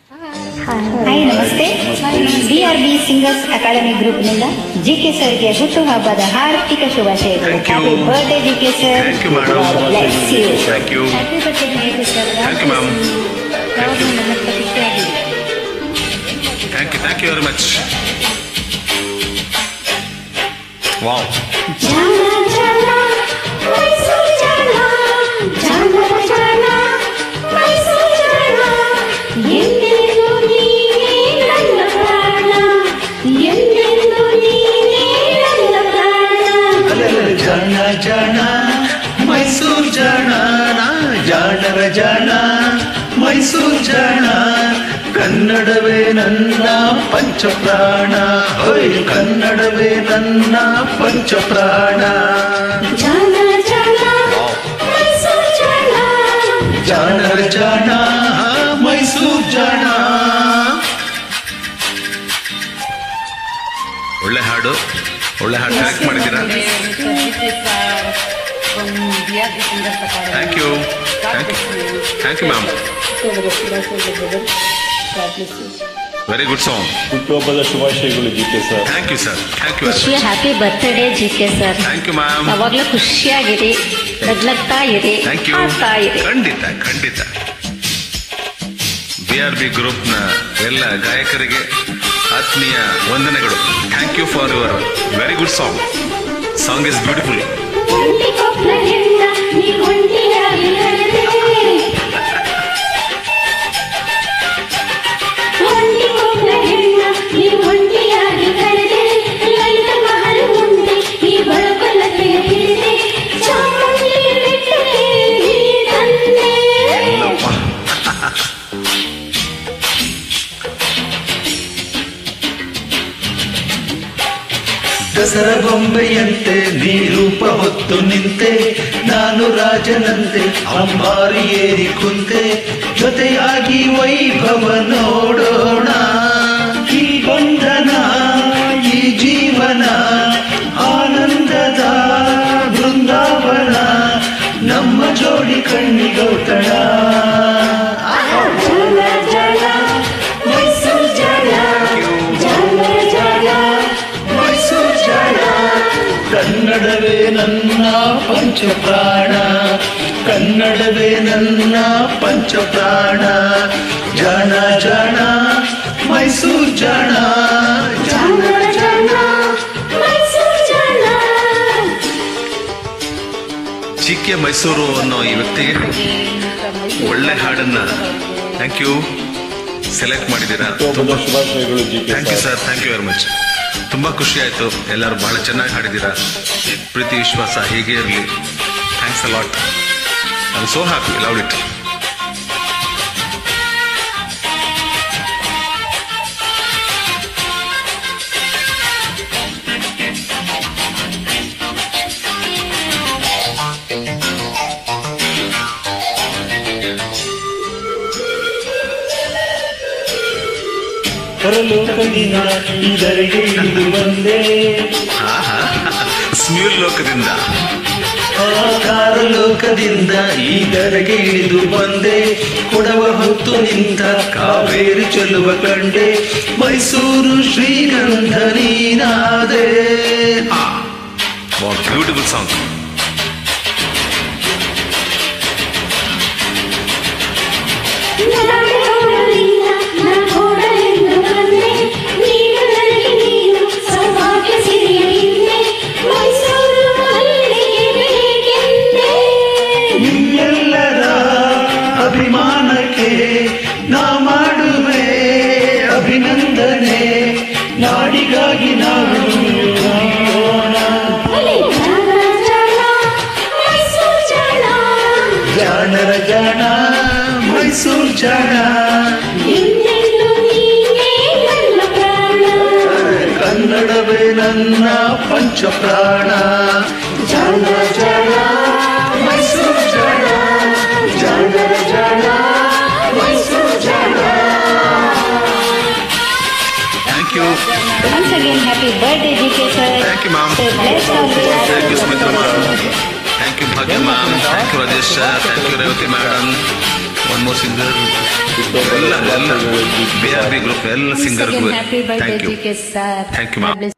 Hi ನಮಸ್ತೆ. BRB singers academy ಗ್ರೂಪ್ನಿಂದ GK ಸರ್ಗೆ ಹುಟ್ಟುಹಬ್ಬದ ಹಾರ್ದಿಕ ಶುಭಾಶಯಗಳು. Happy birthday GK sir. Thank you, madam. Bless you. Thank you. Happy birthday GK sir. Thank you, ma'am. ಯಾವಾಗಲೂ ನನ್ನ ಹತ್ರ ಖುಷಿಯಾಗಿದೆ. Thank you very much. Wow. ಜಾಣ ಜಾಣ ಮೈಸೂರು ಜಾಣ, ಜಾಣ ಜಾಣ ಮೈಸೂರು ಜಾಣ, ಎಂದೆಂದು ನೀನೇ ನನ್ನ ಪ್ರಾಣ, ಎಂದೆಂದು ನೀನೇ ನನ್ನ ಪ್ರಾಣ. ಜಾಣ ಜಾಣ ಮೈಸೂರು ಜಾಣ, ಜಾಣರ ಜಾಣ ಮೈಸೂರು ಜಾಣ, ಕನ್ನಡವೇ ನನ್ನ ಪಂಚಪ್ರಾಣ, ಕನ್ನಡವೇ ನನ್ನ ಪಂಚಪ್ರಾಣ. ಜಾಣ ಜಾಣ ಮೈಸೂರು ಜಾಣ, ಜಾಣರ ಜಾಣ ಮೈಸೂರು ಜಾಣ. ಒಳ್ಳೆ ಹಾಡು ಕನೆಕ್ಟ್ ಮಾಡಿದ್ದೀರಾ. Thank you ma'am. Very good song. ಹುಟ್ಟುಹಬ್ಬದ ಶುಭಾಶಯಗಳು GK sir. Thank you sir. ಖುಷಿ. Happy birthday GK sir. Thank you ma'am. ಯಾವಾಗಲೂ ಖುಷಿಯಾಗಿರಿ, ಬದಲಾಗ್ತಾ ಇರಿ, ಥ್ಯಾಂಕ್ ಯು. ಆಗ್ತಾ ಇರಿ. ಖಂಡಿತ BRB ಗ್ರೂಪ್ನ ಎಲ್ಲ ಗಾಯಕರಿಗೆ ಆತ್ಮೀಯ ವಂದನೆಗಳು. Thank you for your very good song. Song is beautiful. Dasara ಬೊಂಬೆಯಂತೆ ನೀ ರೂಪ ಹೊತ್ತು ನಿಂತೆ, ನಾನು ರಾಜನಂತೆ ಅಂಬಾರಿ ಏರಿ ಕುಂತೆ, ಜೊತೆಯಾಗಿ ವೈಭವ ನೋಡೋಣ. ಈ ಬಂಧನ ಈ ಜೀವನ ಆನಂದದ ಬೃಂದಾವನ, ನಮ್ಮ ಜೋಡಿ ಕಣ್ಣಿಗೌತಣ. ಕನ್ನಡವೇ ನನ್ನ ಪಂಚಪ್ರಾಣ, ಕನ್ನಡವೇ ನನ್ನ ಪಂಚಪ್ರಾಣ. ಜಾಣ ಜಾಣ ಮೈಸೂರು ಜಾಣ, ಜಾಣ ಜಾಣ ಮೈಸೂರು ಜಾಣ. GK ಮೈಸೂರು ಅನ್ನೋ ಈ ವ್ಯಕ್ತಿಗೆ ಒಳ್ಳೆ ಹಾಡನ್ನ ಥ್ಯಾಂಕ್ ಯು ಸೆಲೆಕ್ಟ್ ಮಾಡಿದ್ದೀರಾ. ಹುಟ್ಟುಹಬ್ಬದ ಶುಭಾಶಯಗಳು GK thank you sir. Sir. Thank you very much. ತುಂಬಾ ಖುಷಿ ಆಯ್ತು. ಎಲ್ಲರೂ ಬಹಳ ಚೆನ್ನಾಗಿ ಹಾಡಿದ್ದೀರಾ. ಪ್ರೀತಿ ವಿಶ್ವಾಸ ಹೀಗೆ ಇರಲಿ. Thanks a lot. I am so happy. Love it. ಪರಲೋಕದಿಂದ ಇದರಿಗೆ ಇಳಿದು ಬಂದೆ, ಸ್ಮ್ಯೂಲ್ ಲೋಕದಿಂದ ಲೋಕದಿಂದ ಈದರೆಗೆ ಇಳಿದು ಬಂದೆ, ಕೊಡವ ಹೊತ್ತು ನಿಂತ ಕಾವೇರಿ ಚೆಲುವ ಕಂಡೆ, ಮೈಸೂರು ಶ್ರೀಗಂಧ ನೀನಾದೆ. Beautiful song. ನಿಮ್ಮೆಲ್ಲರ ಅಭಿಮಾನಕ್ಕೆ ನಾ ಮಾಡುವೆ ಅಭಿನಂದನೆ, ನಾಡಿಗಾಗಿ ನಾವು ಜಾಣರ ಜಾಣ ಮೈಸೂರು ಜಾಣ, ಕನ್ನಡವೇ ನನ್ನ ಪಂಚಪ್ರಾಣ. ಜಾಣ ಜಾಣ ಮೈಸೂರು ಜಾಣ, ಜಾಣರ ಜಾಣ ಮೈಸೂರು ಜಾಣ. Thank you. Once again, happy birthday GK sir. Thank you, ma'am. Stay blessed always. Thank you, Smita ma'am. Thank you, Bhagya ma'am. Thank you, Rajesh sir. Thank you, Revati madam. One more singer ಎಲ್ಲ BRB group ಎಲ್ಲ ಸಿಂಗರ್ಗೂ Happy birthday, thank you GK sir. Thank you ma'am.